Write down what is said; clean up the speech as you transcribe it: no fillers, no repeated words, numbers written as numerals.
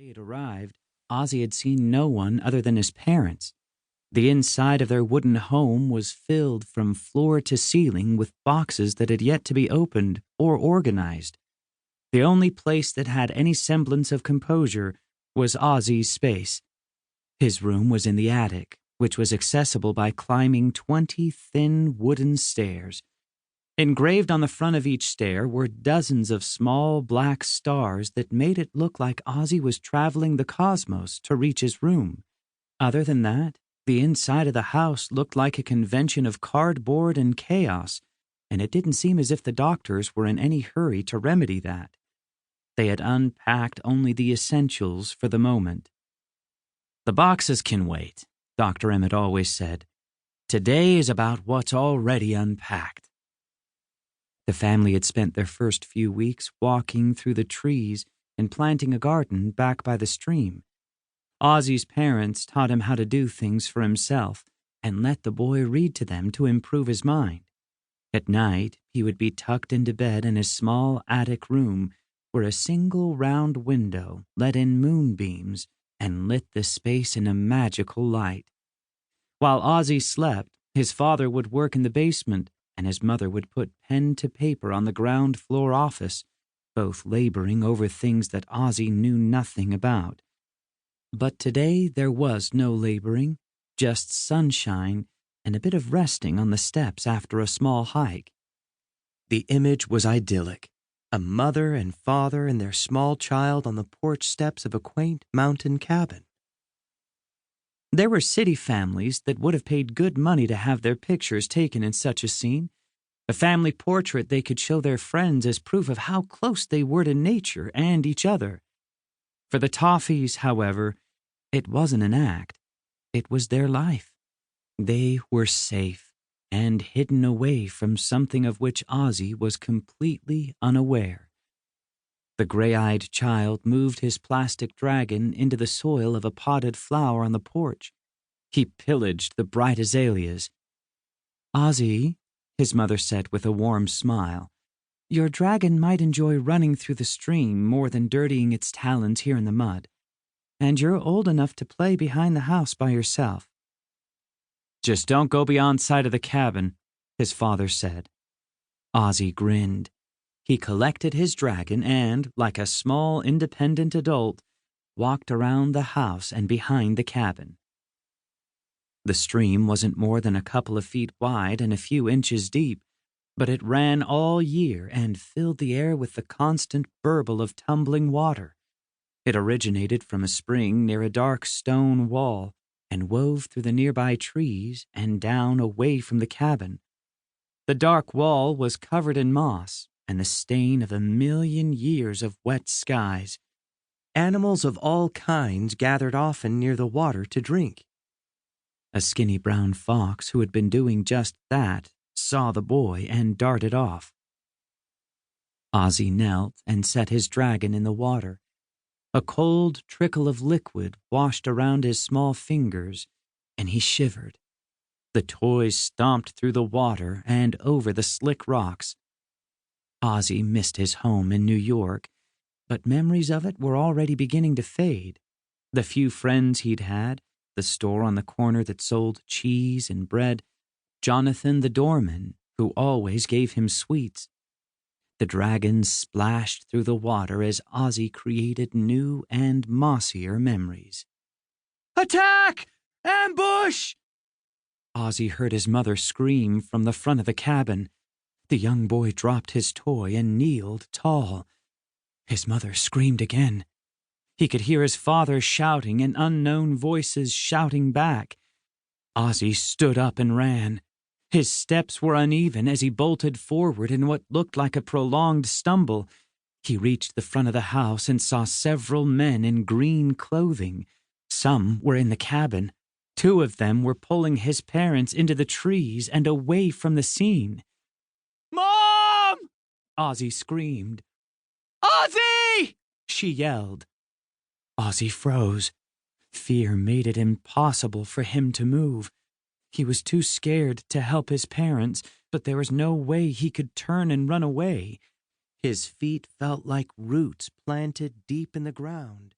day it arrived, Ozzy had seen no one other than his parents. The inside of their wooden home was filled from floor to ceiling with boxes that had yet to be opened or organized. The only place that had any semblance of composure was Ozzy's space. His room was in the attic, which was accessible by climbing 20 thin wooden stairs. Engraved on the front of each stair were dozens of small black stars that made it look like Ozzy was traveling the cosmos to reach his room. Other than that, the inside of the house looked like a convention of cardboard and chaos, and it didn't seem as if the doctors were in any hurry to remedy that. They had unpacked only the essentials for the moment. "The boxes can wait," Dr. Emmett always said. "Today is about what's already unpacked." The family had spent their first few weeks walking through the trees and planting a garden back by the stream. Ozzy's parents taught him how to do things for himself and let the boy read to them to improve his mind. At night, he would be tucked into bed in his small attic room where a single round window let in moonbeams and lit the space in a magical light. While Ozzy slept, his father would work in the basement and his mother would put pen to paper on the ground floor office, both laboring over things that Ozzy knew nothing about. But today there was no laboring, just sunshine and a bit of resting on the steps after a small hike. The image was idyllic. A mother and father and their small child on the porch steps of a quaint mountain cabin. There were city families that would have paid good money to have their pictures taken in such a scene, a family portrait they could show their friends as proof of how close they were to nature and each other. For the Toffees, however, it wasn't an act. It was their life. They were safe and hidden away from something of which Ozzy was completely unaware. The gray-eyed child moved his plastic dragon into the soil of a potted flower on the porch. He pillaged the bright azaleas. "Ozzy," his mother said with a warm smile, "your dragon might enjoy running through the stream more than dirtying its talons here in the mud. And you're old enough to play behind the house by yourself." "Just don't go beyond sight of the cabin," his father said. Ozzy grinned. He collected his dragon and, like a small independent adult, walked around the house and behind the cabin. The stream wasn't more than a couple of feet wide and a few inches deep, but it ran all year and filled the air with the constant burble of tumbling water. It originated from a spring near a dark stone wall and wove through the nearby trees and down away from the cabin. The dark wall was covered in moss and the stain of 1,000,000 years of wet skies. Animals of all kinds gathered often near the water to drink. A skinny brown fox who had been doing just that saw the boy and darted off. Ozzy knelt and set his dragon in the water. A cold trickle of liquid washed around his small fingers, and he shivered. The toys stomped through the water and over the slick rocks. Ozzy missed his home in New York, but memories of it were already beginning to fade. The few friends he'd had, the store on the corner that sold cheese and bread, Jonathan the doorman, who always gave him sweets. The dragons splashed through the water as Ozzy created new and mossier memories. "Attack! Ambush!" Ozzy heard his mother scream from the front of the cabin. The young boy dropped his toy and kneeled tall. His mother screamed again. He could hear his father shouting and unknown voices shouting back. Ozzy stood up and ran. His steps were uneven as he bolted forward in what looked like a prolonged stumble. He reached the front of the house and saw several men in green clothing. Some were in the cabin. 2 of them were pulling his parents into the trees and away from the scene. "Mom!" Ozzy screamed. "Ozzy!" she yelled. Ozzy froze. Fear made it impossible for him to move. He was too scared to help his parents, but there was no way he could turn and run away. His feet felt like roots planted deep in the ground.